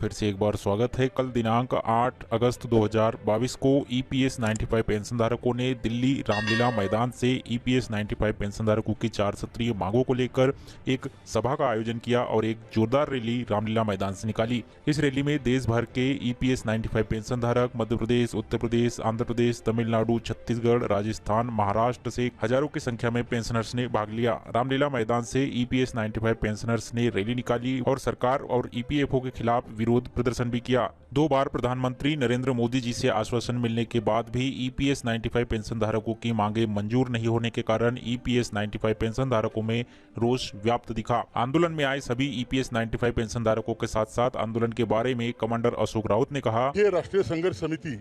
फिर से एक बार स्वागत है। कल दिनांक 8 अगस्त 2022 को ईपीएस 95 पेंशनधारकों ने दिल्ली रामलीला मैदान से ईपीएस 95 पेंशनधारकों की 4 सत्रीय मांगों को लेकर एक सभा का आयोजन किया और एक जोरदार रैली रामलीला मैदान से निकाली। इस रैली में देश भर के ईपीएस 95 पेंशनधारक मध्य प्रदेश, उत्तर प्रदेश, आंध्र प्रदेश, तमिलनाडु, छत्तीसगढ़, राजस्थान, महाराष्ट्र से हजारों की संख्या में पेंशनर्स ने भाग लिया। रामलीला मैदान से ईपीएस 95 पेंशनर्स ने रैली निकाली और सरकार और ईपीएफओ के खिलाफ विरोध प्रदर्शन भी किया। 2 बार प्रधानमंत्री नरेंद्र मोदी जी से आश्वासन मिलने के बाद भी ईपीएस 95 पेंशन धारकों की मांगे मंजूर नहीं होने के कारण ईपीएस 95 पेंशन धारकों में रोष व्याप्त दिखा। आंदोलन में आए सभी ईपीएस 95 पेंशन धारकों के साथ साथ आंदोलन के बारे में कमांडर अशोक राउत ने कहा, ये राष्ट्रीय संघर्ष समिति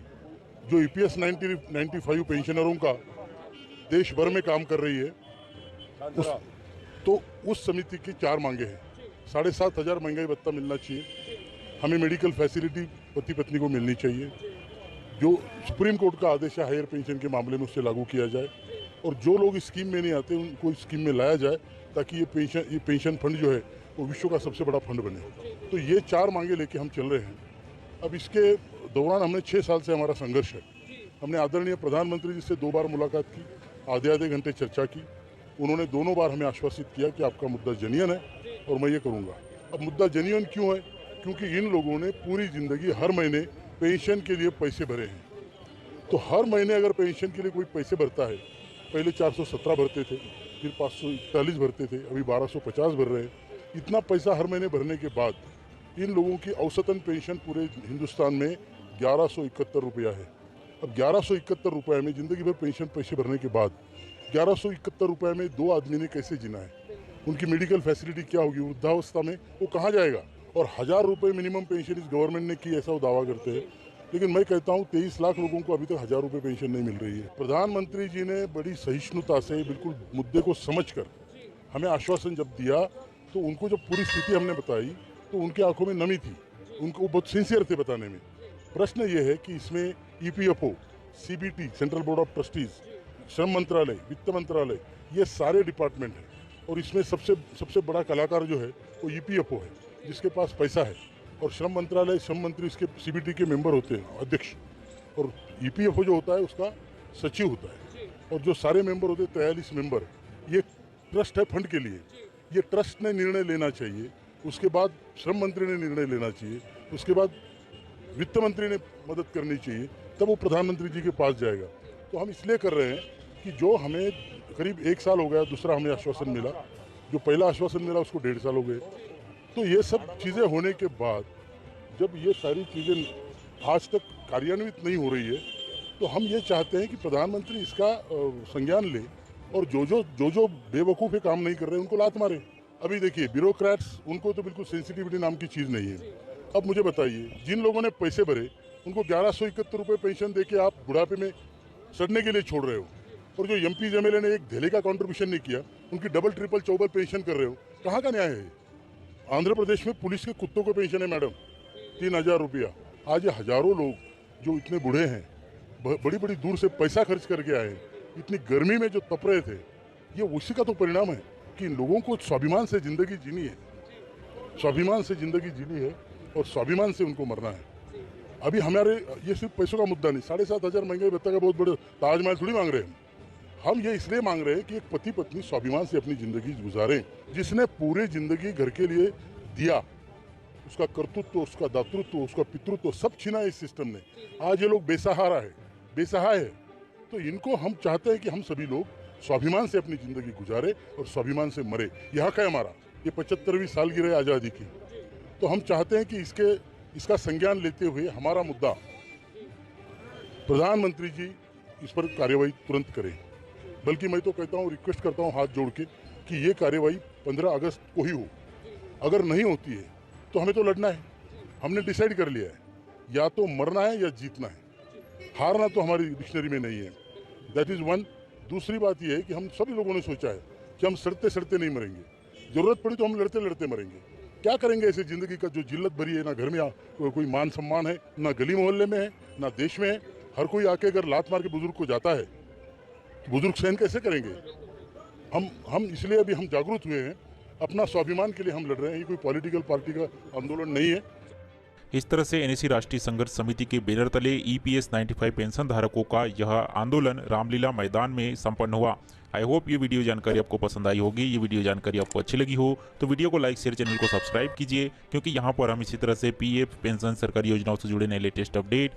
जो ईपीएस 95 पेंशनरों का देश भर में काम कर रही है, उस समिति की 4 मांगे हैं। 7,500 महंगाई भत्ता मिलना चाहिए, हमें मेडिकल फैसिलिटी पति पत्नी को मिलनी चाहिए, जो सुप्रीम कोर्ट का आदेश है हायर पेंशन के मामले में उससे लागू किया जाए, और जो लोग इस स्कीम में नहीं आते उनको इस स्कीम में लाया जाए ताकि ये पेंशन फंड जो है वो विश्व का सबसे बड़ा फंड बने। तो ये 4 मांगे लेके हम चल रहे हैं। अब इसके दौरान हमने 6 साल से हमारा संघर्ष है। हमने आदरणीय प्रधानमंत्री जी से 2 बार मुलाकात की, आधे घंटे चर्चा की। उन्होंने दोनों बार हमें आश्वासित किया कि आपका मुद्दा जेन्युइन है और मैं ये करूँगा। अब मुद्दा जेन्युइन क्यों है? क्योंकि इन लोगों ने पूरी ज़िंदगी हर महीने पेंशन के लिए पैसे भरे हैं। तो हर महीने अगर पेंशन के लिए कोई पैसे भरता है, पहले 417 भरते थे, फिर 541 भरते थे, अभी 1250 भर रहे हैं। इतना पैसा हर महीने भरने के बाद इन लोगों की औसतन पेंशन पूरे हिंदुस्तान में 1171 रुपया है। अब 1171 रुपये में ज़िंदगी भर पेंशन पैसे भरने के बाद 1171 रुपये में 2 आदमी ने कैसे जीना है? उनकी मेडिकल फैसिलिटी क्या होगी? वृद्धावस्था में वो कहाँ जाएगा? और 1000 रुपये मिनिमम पेंशन इस गवर्नमेंट ने की, ऐसा वो दावा करते हैं। लेकिन मैं कहता हूँ 23 लाख लोगों को अभी तक 1000 रुपये पेंशन नहीं मिल रही है। प्रधानमंत्री जी ने बड़ी सहिष्णुता से बिल्कुल मुद्दे को समझकर हमें आश्वासन जब दिया, तो उनको जब पूरी स्थिति हमने बताई तो उनकी आंखों में नमी थी, उनको बहुत सिंसियर थे बताने में। प्रश्न ये है कि इसमें EPFO, CBT, central board of trustees, श्रम मंत्रालय, वित्त मंत्रालय, ये सारे डिपार्टमेंट हैं, और इसमें सबसे बड़ा कलाकार जो है वो ईपीएफओ है, जिसके पास पैसा है, और श्रम मंत्रालय, श्रम मंत्री इसके सीबीटी के मेंबर होते हैं, अध्यक्ष, और ईपीएफओ जो होता है उसका सचिव होता है, और जो सारे मेंबर होते हैं 43 मेंबर। ये ट्रस्ट है फंड के लिए। ये ट्रस्ट ने निर्णय लेना चाहिए, उसके बाद श्रम मंत्री ने निर्णय लेना चाहिए, उसके बाद वित्त मंत्री ने मदद करनी चाहिए, तब वो प्रधानमंत्री जी के पास जाएगा। तो हम इसलिए कर रहे हैं कि जो हमें करीब 1 साल हो गया, दूसरा हमें आश्वासन मिला, जो पहला आश्वासन मिला उसको 1.5 साल हो गए। तो ये सब चीज़ें होने के बाद जब ये सारी चीज़ें आज तक कार्यान्वित नहीं हो रही है, तो हम ये चाहते हैं कि प्रधानमंत्री इसका संज्ञान ले, और जो बेवकूफ़ काम नहीं कर रहे उनको लात मारे। अभी देखिए ब्यूरोक्रेट्स, उनको तो बिल्कुल सेंसिटिविटी नाम की चीज़ नहीं है। अब मुझे बताइए, जिन लोगों ने पैसे भरे उनको 1171 रुपये पेंशन दे के आप बुढ़ापे में सड़ने के लिए छोड़ रहे हो, और जो एमपी एमएलए ने एक धेले का कॉन्ट्रीब्यूशन नहीं किया उनकी डबल ट्रिपल चौबल पेंशन कर रहे हो। कहाँ का न्याय है? आंध्र प्रदेश में पुलिस के कुत्तों को पेंशन है मैडम, 3000 रुपया। आज ये हजारों लोग जो इतने बूढ़े हैं, बड़ी बड़ी दूर से पैसा खर्च करके आए, इतनी गर्मी में जो तप रहे थे, ये उसी का तो परिणाम है कि इन लोगों को स्वाभिमान से ज़िंदगी जीनी है, स्वाभिमान से ज़िंदगी जीनी है, और स्वाभिमान से उनको मरना है। अभी हमारे ये सिर्फ पैसों का मुद्दा नहीं, 7,500 महंगाई भत्ता का बहुत बड़े ताजमहल थोड़ी मांग रहे हैं। हम ये इसलिए मांग रहे हैं कि एक पति पत्नी स्वाभिमान से अपनी ज़िंदगी गुजारें। जिसने पूरी ज़िंदगी घर के लिए दिया, उसका कर्तृत्व, उसका दातृत्व, उसका पितृत्व सब छीना इस सिस्टम ने। आज ये लोग बेसहाय है। तो इनको हम चाहते हैं कि हम सभी लोग स्वाभिमान से अपनी ज़िंदगी गुजारे और स्वाभिमान से मरे। यहाँ का हमारा ये 75वीं सालगिरह आज़ादी की, तो हम चाहते हैं कि इसका संज्ञान लेते हुए हमारा मुद्दा प्रधानमंत्री जी इस पर कार्यवाही तुरंत करें। बल्कि मैं तो कहता हूँ, रिक्वेस्ट करता हूँ हाथ जोड़ के कि ये कार्यवाही 15 अगस्त को ही हो। अगर नहीं होती है तो हमें तो लड़ना है। हमने डिसाइड कर लिया है, या तो मरना है या जीतना है। हारना तो हमारी डिक्शनरी में नहीं है। That is one. दूसरी बात यह है कि हम सभी लोगों ने सोचा है कि हम सड़ते सड़ते नहीं मरेंगे, ज़रूरत पड़ी तो हम लड़ते लड़ते मरेंगे। क्या करेंगे ऐसे ज़िंदगी का जो जिल्लत भरी है? ना घर में कोई मान सम्मान है, ना गली मोहल्ले में है, ना देश में है। हर कोई आके अगर लात मार के बुजुर्ग को जाता है, बुजुर्ग सहन कैसे करेंगे? हम इसलिए अभी हम जागरूक हुए हैं, अपना स्वाभिमान के लिए हम लड़ रहे हैं। ये कोई पॉलिटिकल पार्टी का आंदोलन नहीं है। इस तरह से एनएसी राष्ट्रीय संघर्ष समिति के बैनर तले ईपीएस 95 पेंशन धारकों का यह आंदोलन रामलीला मैदान में संपन्न हुआ। आई होप ये वीडियो जानकारी आपको पसंद आई होगी। ये वीडियो जानकारी आपको अच्छी लगी हो तो वीडियो को लाइक शेयर, चैनल को सब्सक्राइब कीजिए, क्योंकि यहाँ पर हम इसी तरह से पीएफ पेंशन सरकारी योजनाओं से जुड़े नए लेटेस्ट अपडेट